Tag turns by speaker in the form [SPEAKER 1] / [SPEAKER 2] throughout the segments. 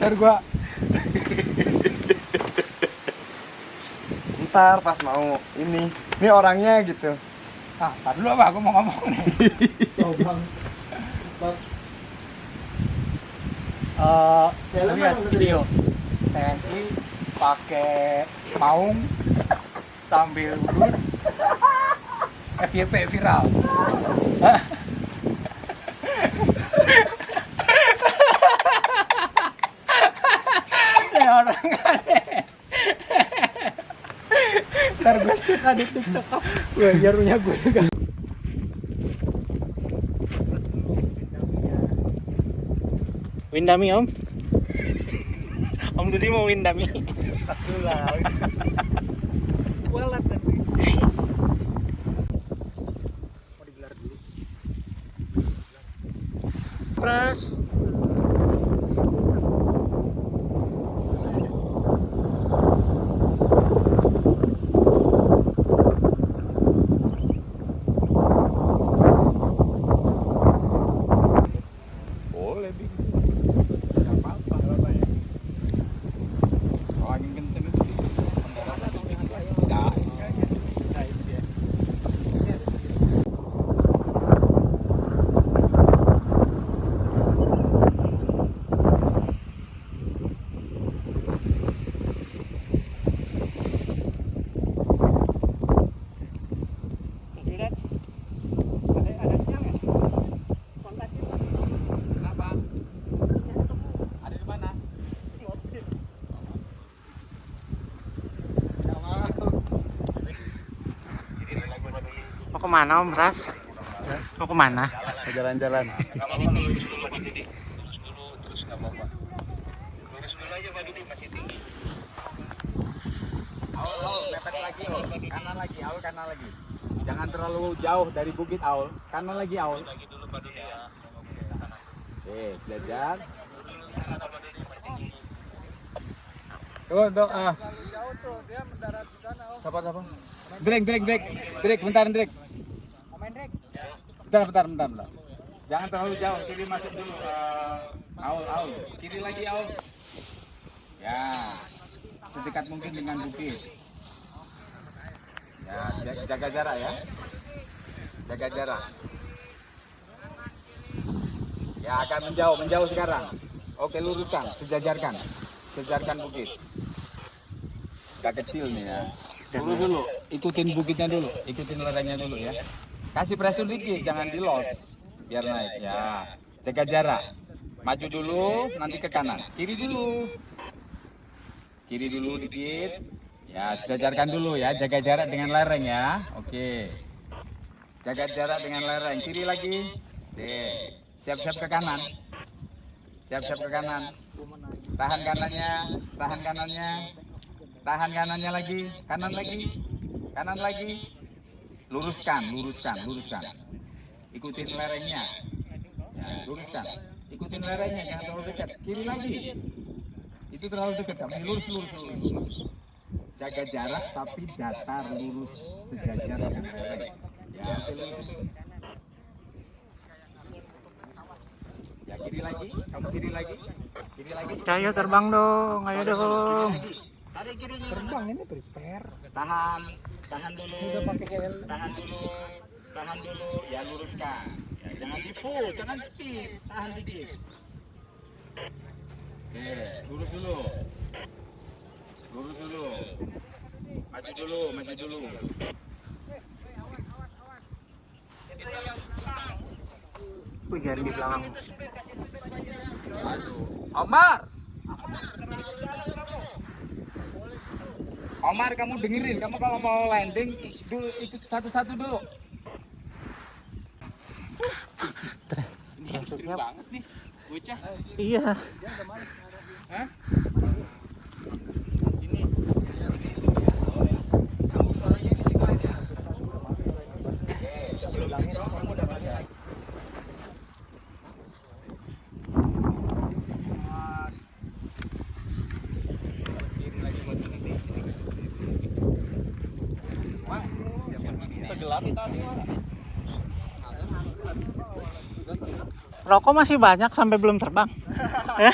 [SPEAKER 1] Ntar gua
[SPEAKER 2] Ntar pas mau ini orangnya gitu.
[SPEAKER 1] tar dulu apa, gua mau ngomong nih.
[SPEAKER 2] Oh bang.
[SPEAKER 1] Lihat video TNI pakai maung sambil urut FYP viral. Ya orang aneh. Ntar gue stick di TikTok. Gue jarunya gue juga.
[SPEAKER 3] Windami om. Om Dudi mau windami.
[SPEAKER 2] Tas dulu lah. Kualat nanti. Mau digelar dulu.
[SPEAKER 1] Pres.
[SPEAKER 2] Boleh bikin.
[SPEAKER 1] Enggak apa-apa ya. Oh, angin kenceng itu.
[SPEAKER 3] Mau kemana om Ras? Mau kemana?
[SPEAKER 2] Jalan-jalan.
[SPEAKER 1] Aul, mepet lagi, Aul. Kanan lagi, Aul, kanan lagi. Jangan terlalu jauh dari bukit, Aul. Kanan lagi, Aul. Oke, sejajar. Tuh, Siapa? Drek, bentar, Drek. Bentar. Jangan terlalu jauh, kiri masuk dulu. Aul. Kiri lagi, Aul. Ya, sedekat mungkin dengan bukit. Ya, jaga jarak ya. Jaga jarak. Ya, akan menjauh sekarang. Oke, luruskan, sejajarkan bukit. Agak kecil nih ya. Lurus dulu, ikutin bukitnya dulu, ikutin lerengnya dulu ya. Kasih pressure dikit, jangan di los, biar naik ya. Jaga jarak. Maju dulu, nanti ke kanan. Kiri dulu dikit. Ya, sejajarkan dulu ya, jaga jarak dengan lereng ya. Oke. Jaga jarak dengan lereng. Kiri lagi. Oke. Siap-siap ke kanan. Tahan kanannya lagi. Kanan lagi. Luruskan. Ikutin lerengnya. Ya, luruskan. Ikutin lerengnya, jangan terlalu dekat. Kiri lagi. Itu terlalu dekat, kamu lurus. Jaga jarak tapi datar, lurus, sejajar dengan lereng. Ya, lurus. Ya, kiri lagi.
[SPEAKER 3] Ayo terbang dong, ayo dong.
[SPEAKER 1] Terbang ini prepare.
[SPEAKER 3] Tahan dulu.
[SPEAKER 1] Udah pakai helm.
[SPEAKER 3] Tahan dulu. Ya, luruskan. Ya, jangan di full, jangan speed. Tahan dikit. Oke, lurus dulu. Maju dulu. Jangan di belakang.
[SPEAKER 1] Omar, kamu dengerin, kamu kalau mau landing dulu ikut satu-satu dulu. Ini ekstrim banget nih, bocah.
[SPEAKER 3] Iya.
[SPEAKER 1] Hah?
[SPEAKER 3] Rokok masih banyak sampai belum terbang. Ya.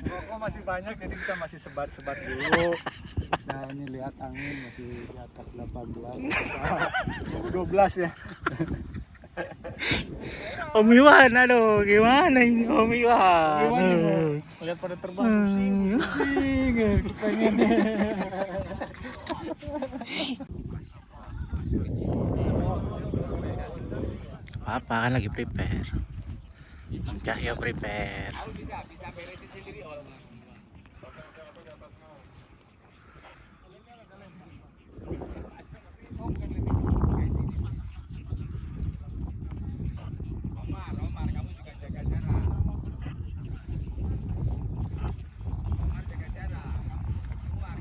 [SPEAKER 2] Rokok masih banyak, jadi kita masih sebat-sebat dulu. Nah ini lihat angin masih di atas 18, 12 ya.
[SPEAKER 4] Om Iwan, aduh gimana ini Om Iwan?
[SPEAKER 2] Lihat pada terbang pusing, pengen.
[SPEAKER 4] Apa kan lagi prepare? Om Cahyo prepare.
[SPEAKER 1] Bisa beresin sendiri Om. Omar, kamu juga jaga jarak. Omar jaga jarak. Keluar.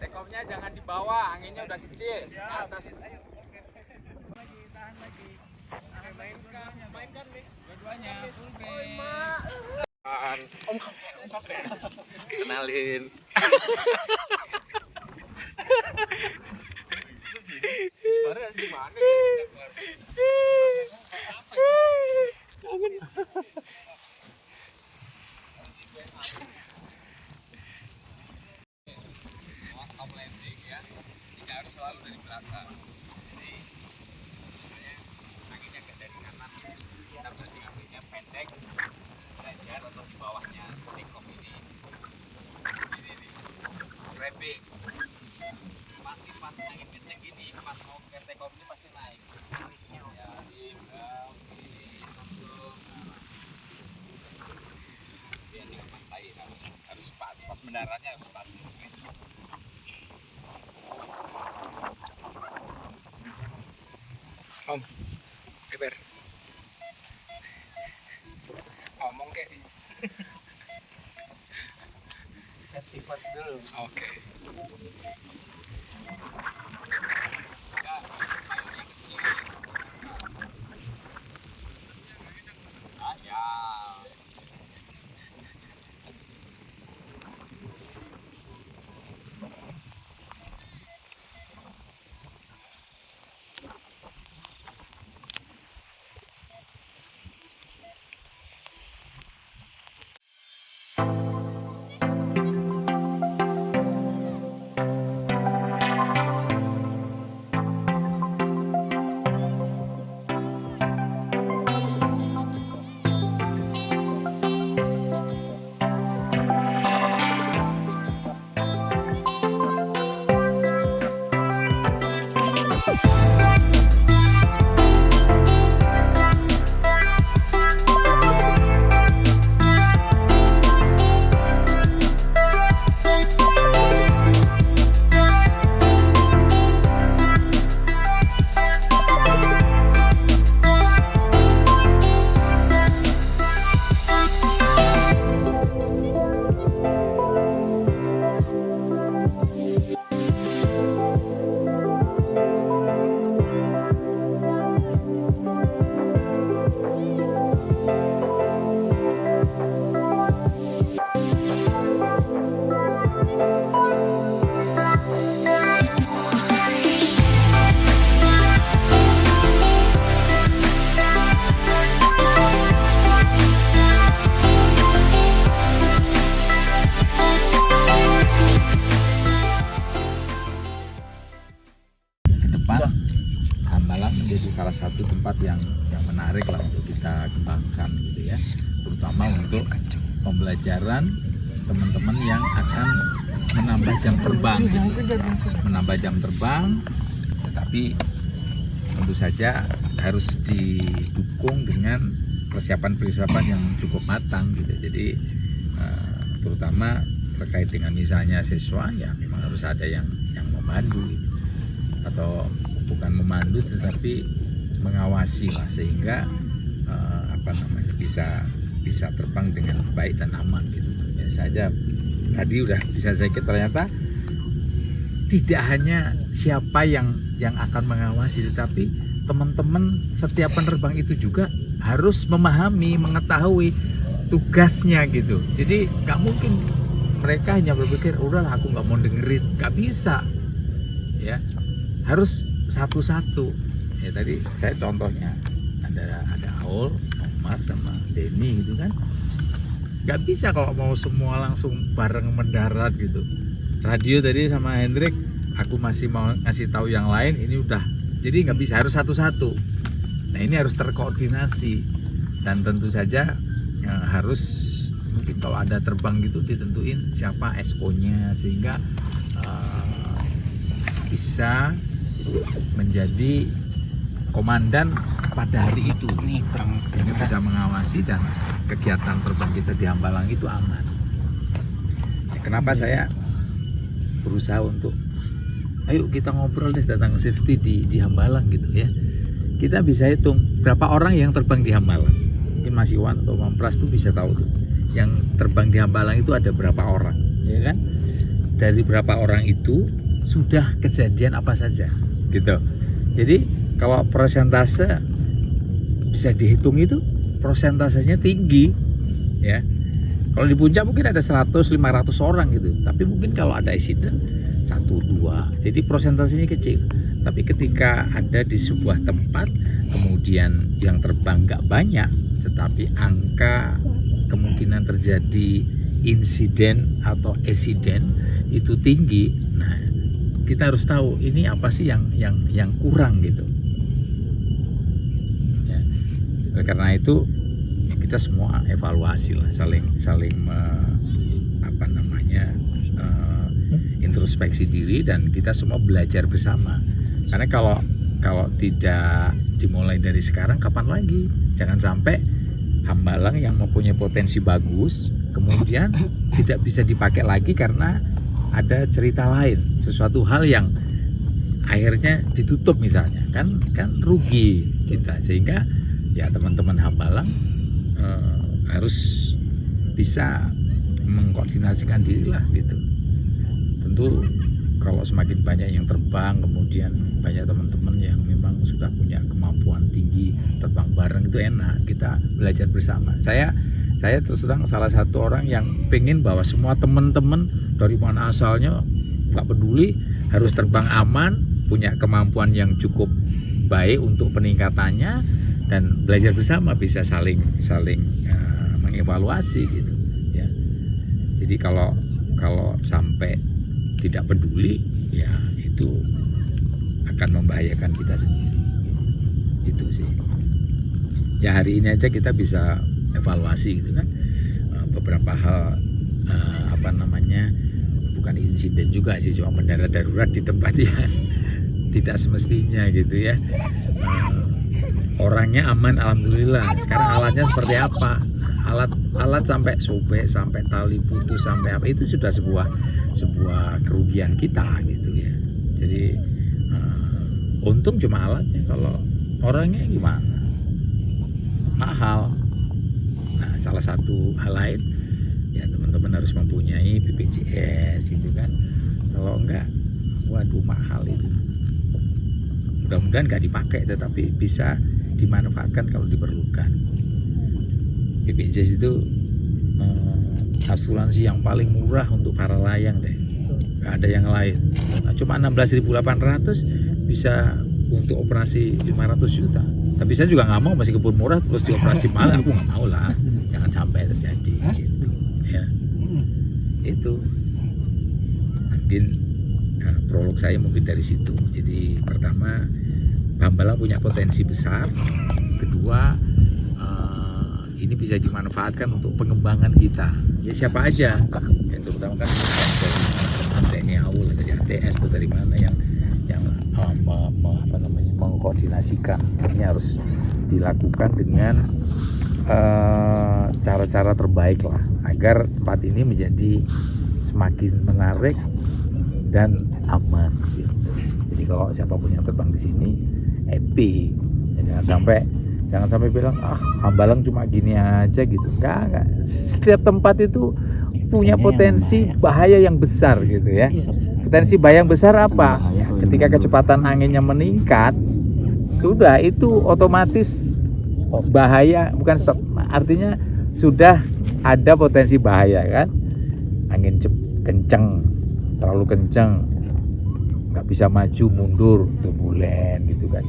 [SPEAKER 1] Take off-nya jangan di bawah, anginnya udah kecil. Atas. Tahan lagi. Mainkan nih. Dua-duanya full band. Om Kapten.
[SPEAKER 4] Kenalin.
[SPEAKER 1] Baru di mana? Top landing ya, tidak harus selalu dari belakang. Jadi sebenarnya anginnya dari kanan, kita berarti anginnya pendek, sejajar atau di bawahnya take off ini. Ini grabbing. Pasti pas angin kenceng gini, pas mau ke take off ini pasti naik. Ya, oke, langsung. Dia jangan maksain, harus pas mendaratnya harus pas. Om, prepare. Ngomong kek.
[SPEAKER 2] Safety first dulu.
[SPEAKER 1] Oke. Hambalang menjadi salah satu tempat yang menarik lah untuk kita kembangkan gitu ya, terutama untuk pembelajaran teman-teman yang akan menambah jam terbang gitu. Menambah jam terbang, tetapi tentu saja harus didukung dengan persiapan yang cukup matang gitu. Jadi terutama terkait dengan misalnya siswa, ya memang harus ada yang memandu gitu. Atau bukan memandu tetapi mengawasi lah, sehingga bisa terbang dengan baik dan aman gitu. Ya saja tadi udah bisa saya kira ternyata tidak hanya siapa yang akan mengawasi, tetapi teman-teman setiap penerbang itu juga harus memahami, mengetahui tugasnya gitu. Jadi nggak mungkin mereka hanya berpikir udahlah aku nggak mau dengerin, nggak bisa ya, harus satu-satu
[SPEAKER 5] ya tadi saya contohnya ada Aul, Omar sama Denny gitu kan. Nggak bisa kalau mau semua langsung bareng mendarat gitu. Radio tadi sama Hendrik, aku masih mau ngasih tahu yang lain, ini udah. Jadi nggak bisa, harus satu-satu. Nah ini harus terkoordinasi dan tentu saja harus mungkin kalau ada terbang gitu ditentuin siapa SO-nya sehingga bisa menjadi komandan pada hari itu. Ini bisa mengawasi dan kegiatan terbang kita di Hambalang itu aman. Kenapa saya berusaha untuk ayo kita ngobrol deh tentang safety di Hambalang gitu ya. Kita bisa hitung berapa orang yang terbang di Hambalang. Mungkin Mas Iwan atau Mam Pras tuh bisa tahu tuh. Yang terbang di Hambalang itu ada berapa orang, ya kan? Dari berapa orang itu sudah kejadian apa saja gitu. Jadi kalau persentase bisa dihitung itu persentasenya tinggi ya. Kalau di puncak mungkin ada 100-500 orang gitu, tapi mungkin kalau ada insiden 1-2, jadi persentasenya kecil. Tapi ketika ada di sebuah tempat kemudian yang terbang nggak banyak, tetapi angka kemungkinan terjadi insiden atau eksiden itu tinggi. Nah, kita harus tahu ini apa sih yang kurang gitu. Ya. Karena itu kita semua evaluasi lah, saling introspeksi diri dan kita semua belajar bersama. Karena kalau tidak dimulai dari sekarang, kapan lagi? Jangan sampai Hambalang yang mempunyai potensi bagus kemudian tidak bisa dipakai lagi karena ada cerita lain, sesuatu hal yang akhirnya ditutup misalnya, kan rugi kita. Sehingga ya teman-teman Hambalang harus bisa mengkoordinasikan diri lah gitu. Tentu kalau semakin banyak yang terbang, kemudian banyak teman-teman yang memang sudah punya kemampuan tinggi terbang bareng, itu enak, kita belajar bersama. Saya terus terang salah satu orang yang pengen bahwa semua teman-teman dari mana asalnya nggak peduli, harus terbang aman, punya kemampuan yang cukup baik untuk peningkatannya, dan belajar bersama, bisa saling mengevaluasi gitu ya. Jadi kalau sampai tidak peduli, ya itu akan membahayakan kita sendiri. Itu sih. Ya hari ini aja kita bisa evaluasi gitu kan. Beberapa hal bukan insiden juga sih, cuma mendarat darurat di tempat yang tidak semestinya gitu ya. Orangnya aman alhamdulillah. Sekarang alatnya seperti apa? Alat sampai sobek, sampai tali putus, sampai apa, itu sudah sebuah kerugian kita gitu ya. Jadi untung cuma alatnya, kalau orangnya gimana? Mahal. Nah, salah satu hal lain ya, teman-teman harus mempunyai BPJS gitu kan. Kalau enggak, waduh mahal itu. Mudah-mudahan nggak dipakai, tetapi bisa dimanfaatkan kalau diperlukan. BPJS itu asuransi yang paling murah untuk para layang deh, nggak ada yang lain. Nah, cuma 16.800 bisa untuk operasi 500 juta. Tapi saya juga nggak mau meskipun murah terus dioperasi mahal, aku nggak mau lah, jangan sampai terjadi gitu ya. Itu mungkin prolog saya mungkin dari situ. Jadi pertama, Hambalang punya potensi besar. Kedua, ini bisa dimanfaatkan untuk pengembangan kita. Ya siapa aja, yang terutama kan dari Aul, dari ATS atau dari mana yang mengkoordinasikan. Ini harus dilakukan dengan cara-cara terbaik lah, agar tempat ini menjadi semakin menarik dan aman gitu. Jadi kalau siapapun yang terbang di sini happy, ya, jangan sampai bilang Hambalang cuma gini aja gitu. Enggak. Setiap tempat itu punya potensi bahaya yang besar gitu ya. Potensi bahaya yang besar apa? Ketika kecepatan anginnya meningkat, sudah itu otomatis bahaya, bukan stop. Artinya sudah ada potensi bahaya kan. Angin kenceng, terlalu kenceng, nggak bisa maju mundur, turbulen gitu kan.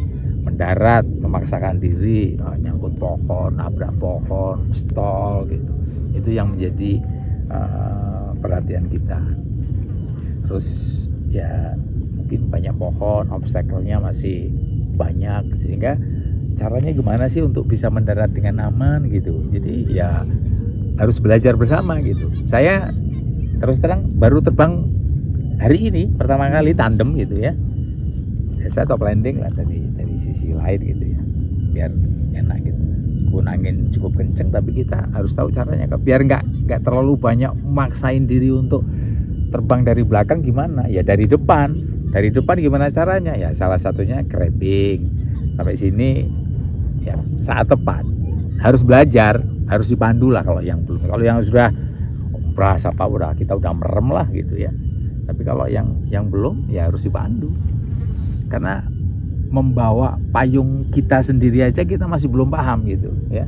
[SPEAKER 5] mendarat, memaksakan diri, nyangkut pohon, nabrak pohon, stall gitu. Itu yang menjadi perhatian kita. Terus ya mungkin banyak pohon, obstacle-nya masih banyak, sehingga caranya gimana sih untuk bisa mendarat dengan aman gitu. Jadi ya harus belajar bersama gitu. Saya terus terang baru terbang hari ini pertama kali tandem gitu ya. Saya top landing lah dari sisi lain gitu ya, biar enak gitu. Pun angin cukup kenceng, tapi kita harus tahu caranya, biar nggak terlalu banyak maksain diri untuk terbang dari belakang. Gimana ya, dari depan gimana caranya ya, salah satunya grabbing sampai sini ya saat tepat. Harus belajar, harus dipandu lah kalau yang belum. Kalau yang sudah berasa udah kita udah merem lah gitu ya, tapi kalau yang belum ya harus dipandu, karena membawa payung kita sendiri aja kita masih belum paham gitu ya.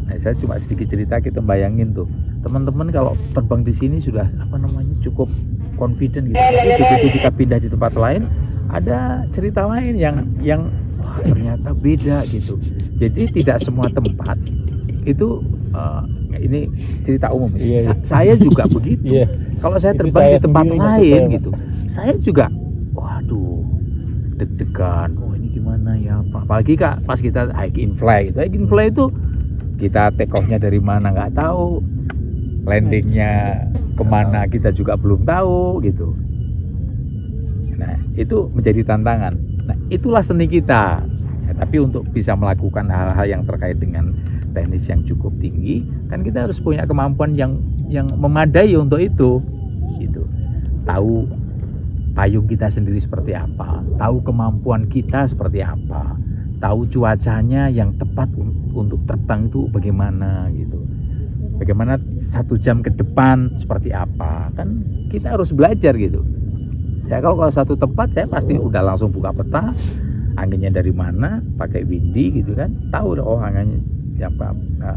[SPEAKER 5] Nah, saya cuma sedikit cerita, kita bayangin tuh teman-teman kalau terbang di sini sudah cukup confident gitu, tapi begitu kita pindah di tempat lain ada cerita lain yang wah, ternyata beda gitu. Jadi tidak semua tempat itu ini cerita umum. Saya juga begitu. Kalau saya terbang di tempat lain gitu, saya juga waduh deg-degan. Oh ini gimana ya? Apalagi Kak pas kita hike in fly gitu. Hike in fly itu kita take off-nya dari mana nggak tahu, landingnya kemana kita juga belum tahu gitu. Nah itu menjadi tantangan. Nah itulah seni kita ya, tapi untuk bisa melakukan hal-hal yang terkait dengan teknis yang cukup tinggi kan kita harus punya kemampuan yang memadai untuk itu gitu. Tahu payung kita sendiri seperti apa, tahu kemampuan kita seperti apa, tahu cuacanya yang tepat untuk terbang itu bagaimana gitu, bagaimana 1 jam ke depan seperti apa, kan kita harus belajar gitu ya. Kalau satu tempat saya pasti udah langsung buka peta, anginnya dari mana, pakai windy gitu kan, tahu oh anginnya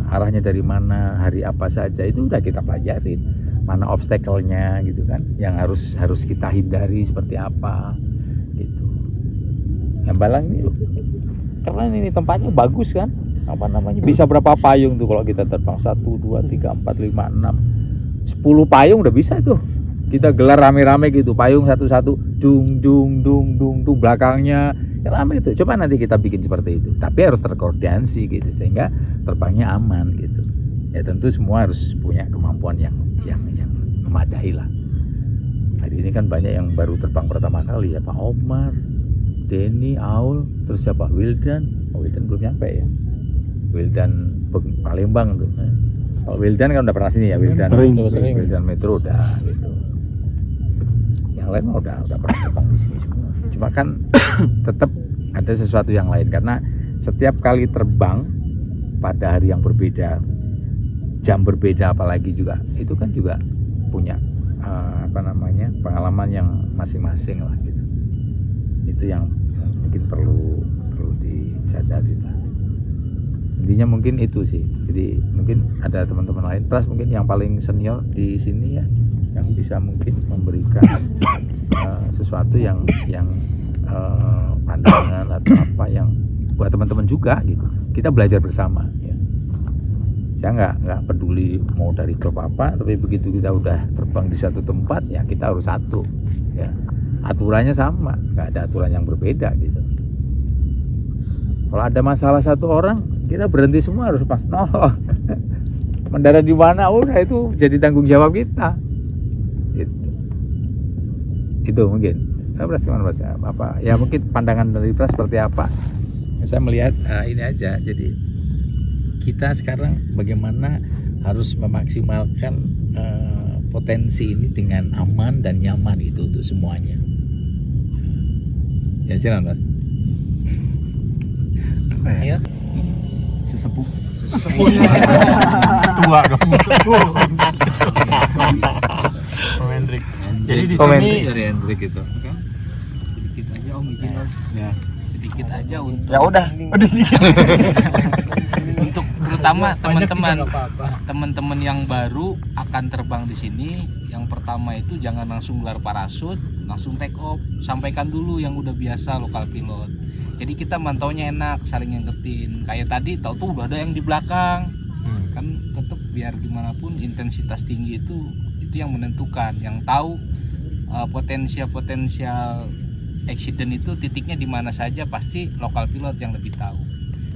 [SPEAKER 5] arahnya dari mana, hari apa saja, itu udah kita pelajarin. Mana obstacle-nya gitu kan, yang harus kita hindari seperti apa gitu. Hambalang ini keren, ini tempatnya bagus kan, bisa berapa payung tuh kalau kita terbang, 1, 2, 3, 4, 5, 6, 10 payung udah bisa tuh kita gelar rame-rame gitu, payung satu-satu, dung belakangnya ya rame itu. Coba nanti kita bikin seperti itu, tapi harus terkoordinasi gitu sehingga terbangnya aman gitu ya. Tentu semua harus punya kemampuan yang memadai lah. Hari ini kan banyak yang baru terbang pertama kali ya, Pak Omar, Denny, Aul, terus siapa, Wildan. Wildan belum nyampe ya, Wildan Palembang tuh. Kalau Wildan kan udah pernah sini ya, Wildan Metro udah gitu. Yang lain udah pernah terbang di sini semua. Cuma kan tetap ada sesuatu yang lain, karena setiap kali terbang pada hari yang berbeda, jam berbeda apalagi juga, itu kan juga punya pengalaman yang masing-masing lah gitu. Itu yang mungkin perlu disadari lah. Intinya mungkin itu sih. Jadi mungkin ada teman-teman lain, Pras mungkin yang paling senior di sini ya, yang bisa mungkin memberikan sesuatu yang pandangan atau apa yang buat teman-teman juga gitu. Kita belajar bersama ya. Saya nggak peduli mau dari klub apa, tapi begitu kita udah terbang di satu tempat ya kita harus satu ya. Aturannya sama, nggak ada aturan yang berbeda gitu. Kalau ada masalah satu orang, kita berhenti semua harus pas nolong. Mendarat di mana, udah itu jadi tanggung jawab kita gitu. Itu mungkin Pras gimana Pras? Apa ya, mungkin pandangan dari Pras seperti apa? Saya melihat ini aja, jadi kita sekarang bagaimana harus memaksimalkan potensi ini dengan aman dan nyaman itu untuk semuanya. Ya silakan Pras.
[SPEAKER 4] Ya.
[SPEAKER 2] Sesepuhnya
[SPEAKER 4] Tua dong. Hendrik. Jadi di sini
[SPEAKER 5] dari Hendrik itu kan
[SPEAKER 1] Sedikit aja Om, izin Om.
[SPEAKER 5] ya
[SPEAKER 1] Sedikit aja untuk
[SPEAKER 4] ya udah sedikit.
[SPEAKER 1] untuk
[SPEAKER 6] terutama
[SPEAKER 2] Banyak
[SPEAKER 6] teman-teman
[SPEAKER 2] juga nggak apa-apa.
[SPEAKER 6] teman-teman yang baru akan terbang di sini. Yang pertama itu jangan langsung gelar parasut, langsung take off. Sampaikan dulu yang udah biasa lokal pilot. Jadi kita mantaunya enak, saling ngingetin. Kayak tadi tahu tuh udah ada yang di belakang. Kan tetap biar gimana pun intensitas tinggi itu yang menentukan. Yang tahu potensial accident itu titiknya di mana saja pasti lokal pilot yang lebih tahu.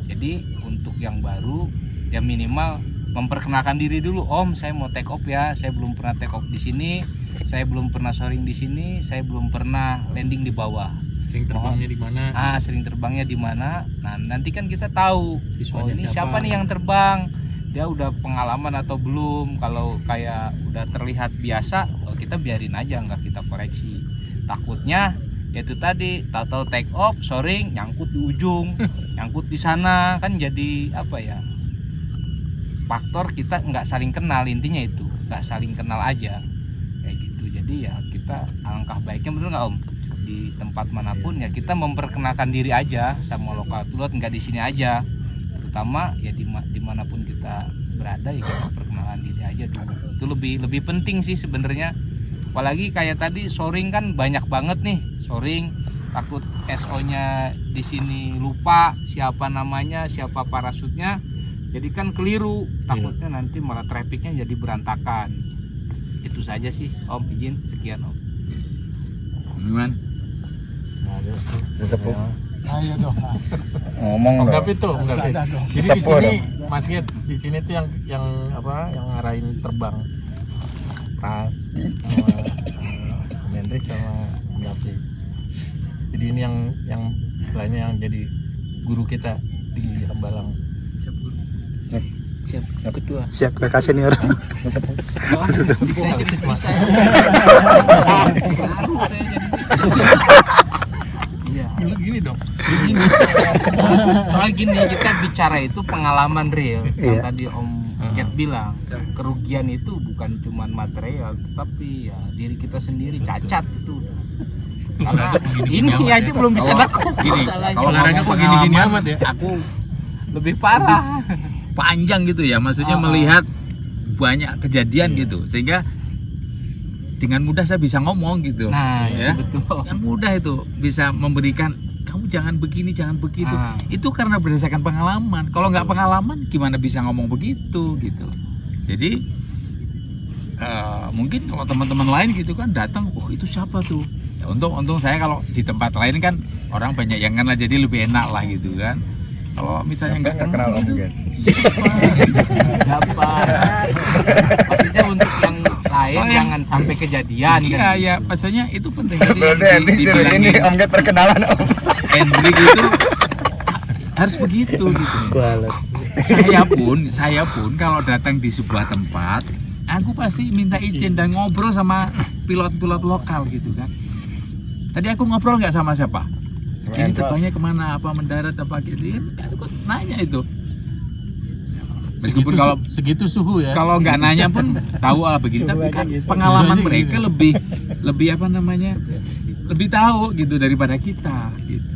[SPEAKER 6] Jadi untuk yang baru ya minimal memperkenalkan diri dulu. Om, saya mau take off ya. Saya belum pernah take off di sini. Saya belum pernah soaring di sini. Saya belum pernah landing di bawah.
[SPEAKER 2] Sering terbangnya di mana?
[SPEAKER 6] Sering terbangnya di mana? Nah, nanti kan kita tahu.
[SPEAKER 2] Siswanya
[SPEAKER 6] ini
[SPEAKER 2] siapa
[SPEAKER 6] nih yang terbang? Dia udah pengalaman atau belum? Kalau kayak udah terlihat biasa, kita biarin aja, nggak kita koreksi. Takutnya yaitu tadi, tahu-tahu take off, soaring, nyangkut di ujung, nyangkut di sana, kan jadi apa ya? Faktor kita nggak saling kenal, intinya itu nggak saling kenal aja kayak gitu. Jadi ya kita alangkah baiknya, bener nggak Om, di tempat manapun ya kita memperkenalkan diri aja sama lokal pilot, nggak di sini aja, terutama ya dimanapun kita berada ya kita perkenalan diri aja dulu. Itu lebih penting sih sebenarnya. Apalagi kayak tadi soaring kan banyak banget nih soaring, takut SO-nya di sini lupa siapa namanya, siapa parasutnya. Jadi kan keliru, takutnya nanti malah trafficnya jadi berantakan. Itu saja sih Om, izin sekian Om.
[SPEAKER 5] Gimana?
[SPEAKER 4] Sesepuh.
[SPEAKER 2] Ayo dong.
[SPEAKER 4] Ngomong dong.
[SPEAKER 2] Enggak itu, enggak.
[SPEAKER 4] Bisa.
[SPEAKER 2] Jadi di
[SPEAKER 4] Sesepuh
[SPEAKER 2] sini
[SPEAKER 4] dong.
[SPEAKER 2] Mas Git, di sini tuh yang apa? Yang ngarahin terbang. Pras sama Mendrik sama David. Jadi ini yang istilahnya yang jadi guru kita di Hambalang.
[SPEAKER 6] Siap ketua.
[SPEAKER 4] Siap kakak senior.
[SPEAKER 6] Oh, saya jadi bisa. Baru saya jadi. Iya.
[SPEAKER 2] Gini dong.
[SPEAKER 6] Soal gini, kita bicara itu pengalaman real. Yang
[SPEAKER 4] Iya.
[SPEAKER 6] tadi Om Ket bilang, kerugian itu bukan cuma material, tapi ya diri kita sendiri cacat itu. Karena ini aja belum bisa lakukan.
[SPEAKER 5] Gini,
[SPEAKER 6] Masalahnya.
[SPEAKER 5] kalau
[SPEAKER 2] Olahraga kok gini-gini amat ya?
[SPEAKER 5] Aku
[SPEAKER 6] Lebih parah.
[SPEAKER 5] panjang gitu ya, maksudnya melihat banyak kejadian gitu, sehingga dengan mudah saya bisa ngomong gitu.
[SPEAKER 6] Nah,
[SPEAKER 5] ya.
[SPEAKER 6] itu betul.
[SPEAKER 5] Dengan mudah itu bisa memberikan, kamu jangan begini, jangan begitu. Itu karena berdasarkan pengalaman. Kalau nggak pengalaman, gimana bisa ngomong begitu gitu. Jadi mungkin kalau teman-teman lain gitu kan datang, oh itu siapa tuh? Ya, untung saya kalau di tempat lain kan orang banyak yang kenal, jadi lebih enak lah gitu kan. Kalau misalnya nggak kenal gitu,
[SPEAKER 6] Siapa? Maksudnya untuk yang lain jangan sampai kejadian
[SPEAKER 5] iya
[SPEAKER 6] kan.
[SPEAKER 5] ya, maksudnya itu penting.
[SPEAKER 4] Ini Om Git perkenalan Om.
[SPEAKER 5] Hendrik itu harus begitu gitu. Saya pun kalau datang di sebuah tempat, aku pasti minta izin dan ngobrol sama pilot-pilot lokal gitu kan. Tadi aku ngobrol nggak sama siapa? Ini terbangnya kemana? Apa mendarat apa gitu? Aku nanya itu. Meskipun kalau
[SPEAKER 2] segitu suhu ya.
[SPEAKER 5] kalau nggak nanya pun tahu begini, tapi kan pengalaman mereka lebih apa namanya, lebih tahu gitu daripada kita gitu.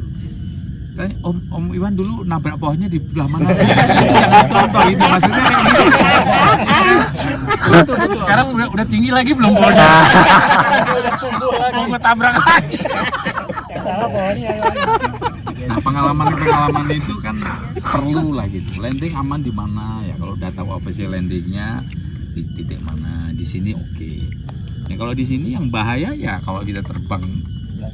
[SPEAKER 5] Om Iwan dulu nabrak pohonnya di belah mana sih? Jangan contoh itu, maksudnya kayak gitu.
[SPEAKER 2] Sekarang udah tinggi lagi belum pohonnya? Mau ngetabrak lagi.
[SPEAKER 5] Nah, pengalaman itu kan perlu lah gitu. Landing aman di mana ya? Kalau udah tahu official landingnya di titik mana, di sini oke. Ya kalau di sini yang bahaya ya kalau kita terbang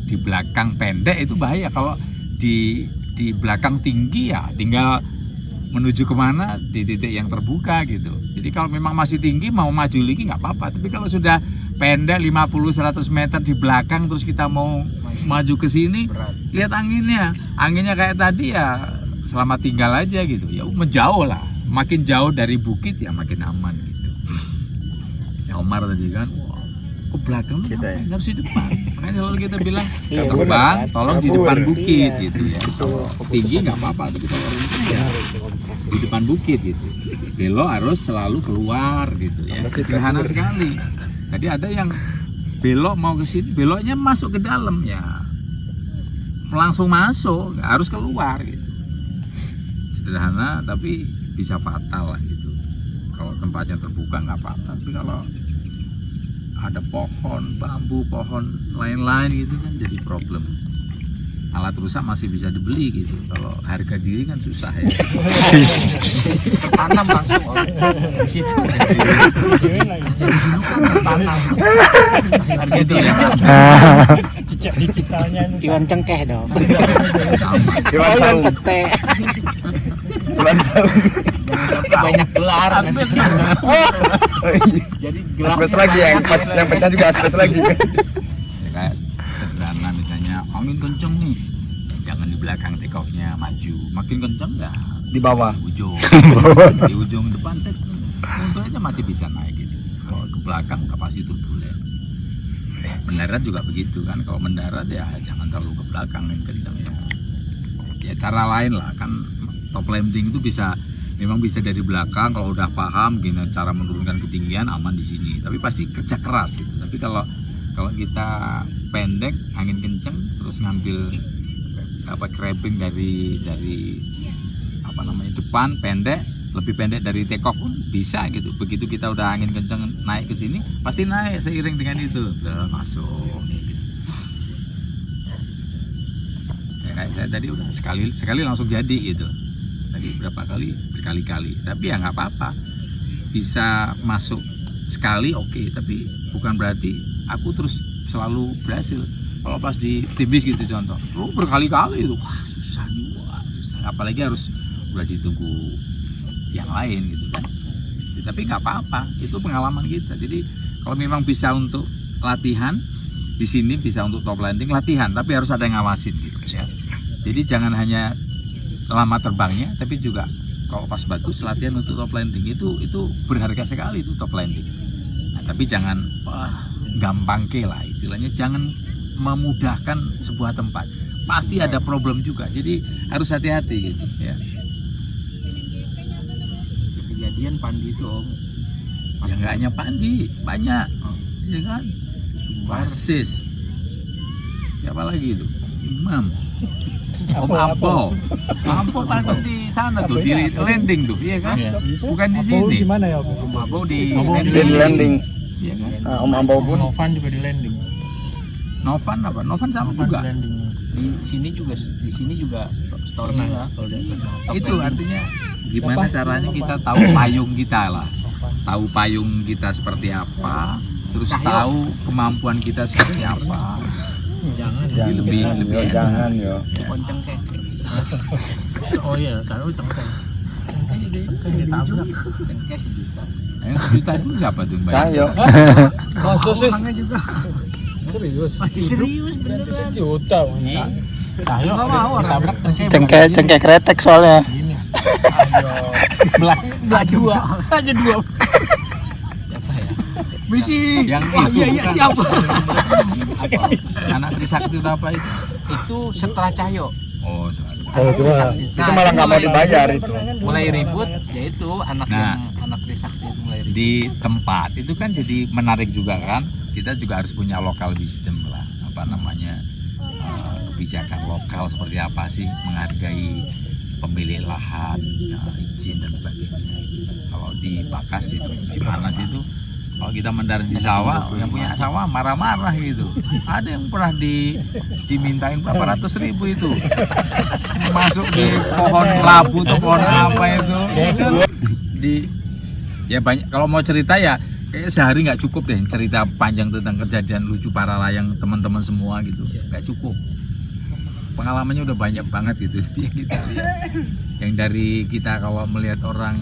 [SPEAKER 5] di belakang pendek itu bahaya. Kalau di belakang tinggi ya tinggal menuju kemana di titik yang terbuka gitu. Jadi kalau memang masih tinggi mau maju lagi nggak apa-apa. Tapi kalau sudah pendek 50-100 meter di belakang terus kita mau maju ke sini, lihat anginnya kayak tadi ya selamat tinggal aja gitu. Ya menjauh lah, makin jauh dari bukit ya makin aman gitu. Ya Omar tadi kan, ke belakang kita ya. Harus di depan. Makanya selalu kita bilang terbang, tolong di depan bukit gitu ya. Tinggi nggak apa-apa, tapi kalau ya di depan bukit gitu. Belok harus selalu keluar gitu ya. Sederhana sekali. Tadi ada yang belok mau ke sini, beloknya masuk ke dalam ya, langsung masuk, nggak harus keluar gitu. Sederhana tapi bisa fatal lah gitu. Kalau tempatnya terbuka nggak apa-apa, tapi kalau ada pohon, bambu, pohon lain-lain gitu kan jadi problem. Alat rusak masih bisa dibeli gitu, kalau harga diri kan susah ya.
[SPEAKER 6] Tertanam langsung di situ. Tertanam. Harga
[SPEAKER 5] Itu
[SPEAKER 6] diri.
[SPEAKER 5] ya.
[SPEAKER 4] Iwan cengkeh dong.
[SPEAKER 5] Sama.
[SPEAKER 4] Iwan saung. Iwan saung.
[SPEAKER 6] Banyak gelar. Jadi gelar
[SPEAKER 4] lagi yang pecah juga asbes lagi.
[SPEAKER 5] Ya, kayak sederhana misalnya angin kenceng nih, ya jangan di belakang take off-nya maju, makin kenceng ya
[SPEAKER 4] Di bawah.
[SPEAKER 5] di ujung depan motornya masih bisa naik gitu. Kalau ke belakang udah pasti turbulen. Mendarat juga begitu kan, kalau mendarat ya jangan terlalu ke belakang yang kenceng ya. Ya cara lain lah kan, top landing itu memang bisa dari belakang kalau udah paham gimana cara menurunkan ketinggian, aman di sini. Tapi pasti kerja keras gitu. Tapi kalau kita pendek, angin kenceng, terus ngambil crabbing dari apa namanya depan pendek, lebih pendek dari take off pun bisa gitu. Begitu kita udah angin kenceng naik ke sini, pasti naik seiring dengan itu. Udah masuk gitu. Ya, kayak saya tadi udah sekali langsung jadi gitu. Tadi berapa kali, berkali-kali. Tapi ya nggak apa-apa, bisa masuk sekali oke, tapi bukan berarti aku terus selalu berhasil. Kalau pas di Tibis gitu contoh, berkali-kali itu wah susah. Apalagi harus udah ditunggu yang lain gitu kan. Tapi nggak apa-apa, itu pengalaman kita. Jadi kalau memang bisa untuk latihan di sini, bisa untuk top landing latihan, tapi harus ada yang ngawasin gitu ya. Jadi jangan hanya lama terbangnya, tapi juga kalau pas bagus latihan untuk top landing itu berharga sekali itu top landing. Nah, tapi jangan gampang lah istilahnya, jangan memudahkan sebuah tempat, pasti ada problem juga, jadi harus hati-hati gitu ya.
[SPEAKER 6] Kejadian Pandi itu Om.
[SPEAKER 5] Ya nggak hanya Pandi, banyak ya kan, Basis, siapa lagi itu, Imam, Om Ampo paling di sana tuh, di landing tuh, iya kan, bukan di sini.
[SPEAKER 2] Gimana ya Om?
[SPEAKER 6] Om Abo di
[SPEAKER 4] landing.
[SPEAKER 5] Iya kan.
[SPEAKER 4] Om Ambau pun.
[SPEAKER 2] Novan juga di landing.
[SPEAKER 5] Novan sama juga.
[SPEAKER 6] di sini juga story lah kalau dari
[SPEAKER 5] Itu artinya gimana caranya kita tahu payung kita lah, tahu payung kita seperti apa, terus tahu kemampuan kita seperti apa.
[SPEAKER 6] jangan
[SPEAKER 5] Lebih
[SPEAKER 4] Jangan yo.
[SPEAKER 6] konceng kayak
[SPEAKER 2] Oh iya, kalau cengkeh.
[SPEAKER 6] ditabrak cengkeh sejuta.
[SPEAKER 5] Yang sejuta itu siapa tuh Mbak?
[SPEAKER 4] Cahyo.
[SPEAKER 6] Orangnya juga
[SPEAKER 2] Serius.
[SPEAKER 6] masih serius beneran.
[SPEAKER 2] Juta.
[SPEAKER 6] Cahyo nggak mau ditabrak
[SPEAKER 4] Cengkeh kretek soalnya.
[SPEAKER 2] Ini.
[SPEAKER 6] belah dua aja dua. Siapa ya? Misi.
[SPEAKER 5] Yang
[SPEAKER 6] Wah,
[SPEAKER 5] itu
[SPEAKER 6] iya
[SPEAKER 5] bukan.
[SPEAKER 6] siapa?
[SPEAKER 5] Apa? Anak Trisakti itu apa itu?
[SPEAKER 6] Itu setelah Cahyo.
[SPEAKER 5] Oh,
[SPEAKER 4] Itu malah nggak mau dibayar itu.
[SPEAKER 6] Mulai ribut, yaitu anak
[SPEAKER 5] Nah.
[SPEAKER 6] yang anak Trisakti itu mulai ribut.
[SPEAKER 5] di tempat itu kan jadi menarik juga kan. Kita juga harus punya local wisdom lah, apa namanya, kebijakan lokal seperti apa sih, menghargai pemilik lahan, izin dan sebagainya. Kalau di Bakas itu, di Panas itu, kalau kita mendarat di sawah, yang punya sawah marah-marah gitu. Ada yang pernah dimintain berapa ratus ribu itu, masuk di pohon labu atau pohon apa itu. Ya banyak. Kalau mau cerita ya kayak sehari nggak cukup deh cerita panjang tentang kejadian lucu para layang teman-teman semua gitu, nggak cukup. Pengalamannya udah banyak banget gitu yang kita lihat. Yang dari kita kalau melihat orang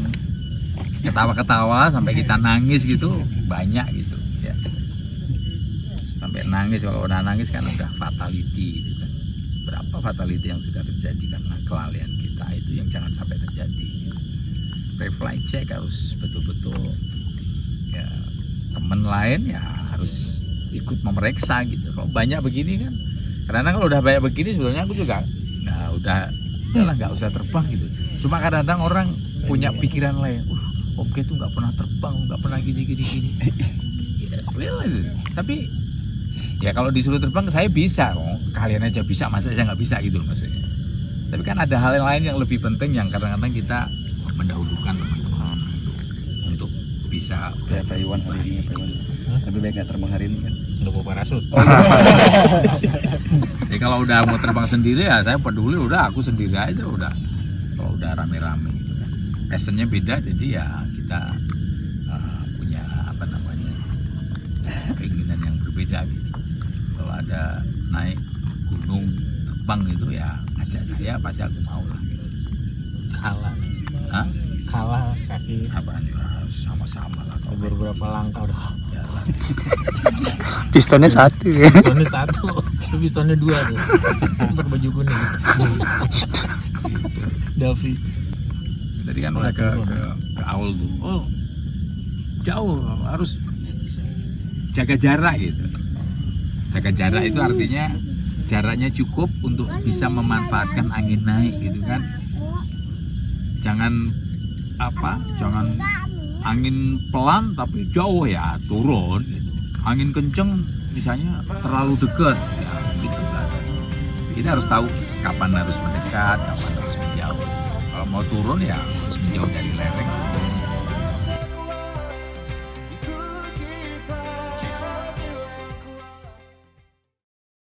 [SPEAKER 5] ketawa-ketawa sampai kita nangis gitu banyak gitu ya. Sampai nangis, kalau udah nangis kan udah fatality gitu kan. Berapa fatality yang sudah terjadi karena kelalaian kita, itu yang jangan sampai terjadi. Pre-flight check harus betul-betul ya, temen lain ya harus ikut memeriksa gitu. Kalau banyak begini kan, karena kalau udah banyak begini sebenarnya aku juga udahlah nggak usah terbang gitu. Cuma kadang-kadang orang punya pikiran lain, Oke tuh nggak pernah terbang, nggak pernah gini. Ya, boleh lah. Tapi ya kalau disuruh terbang saya bisa, kalian aja bisa, masa saya nggak bisa gitu loh maksudnya. Tapi kan ada hal yang lain yang lebih penting yang kadang-kadang kita mendahulukan teman-teman untuk bisa
[SPEAKER 7] Ya Taiwan hari ini Taiwan. Lebih baik nggak terbang hari ini kan.
[SPEAKER 2] Udah bawa parasut.
[SPEAKER 5] jadi kalau udah mau terbang sendiri ya saya peduli, udah aku sendiri aja udah. Kalau udah rame-rame gitu kan, passionnya beda, jadi ya kita punya apa namanya keinginan yang berbeda gitu. Kalau ada naik gunung terbang itu ya ajak saya, pasti aku mau lah gitu.
[SPEAKER 2] Kalah.
[SPEAKER 5] Hah?
[SPEAKER 2] Kalah kaki.
[SPEAKER 5] Apaan ya, sama-sama lah kalau
[SPEAKER 2] Beberapa langkah udah.
[SPEAKER 5] ya lah.
[SPEAKER 4] Pistonnya satu ya.
[SPEAKER 2] Pistonnya satu, itu pistonnya dua tuh. Pakai baju kuning. Davi.
[SPEAKER 5] Tadi kan udah ke Aul tuh. Oh, jauh, harus jaga jarak gitu. Jaga jarak itu artinya jaraknya cukup untuk bisa memanfaatkan angin naik gitu kan. Jangan angin pelan tapi jauh ya turun gitu. Angin kenceng misalnya terlalu dekat ya gitu kan. Kita harus tahu kapan harus mendekat, kapan harus menjauh. Kalau mau turun ya harus menjauh dari lereng.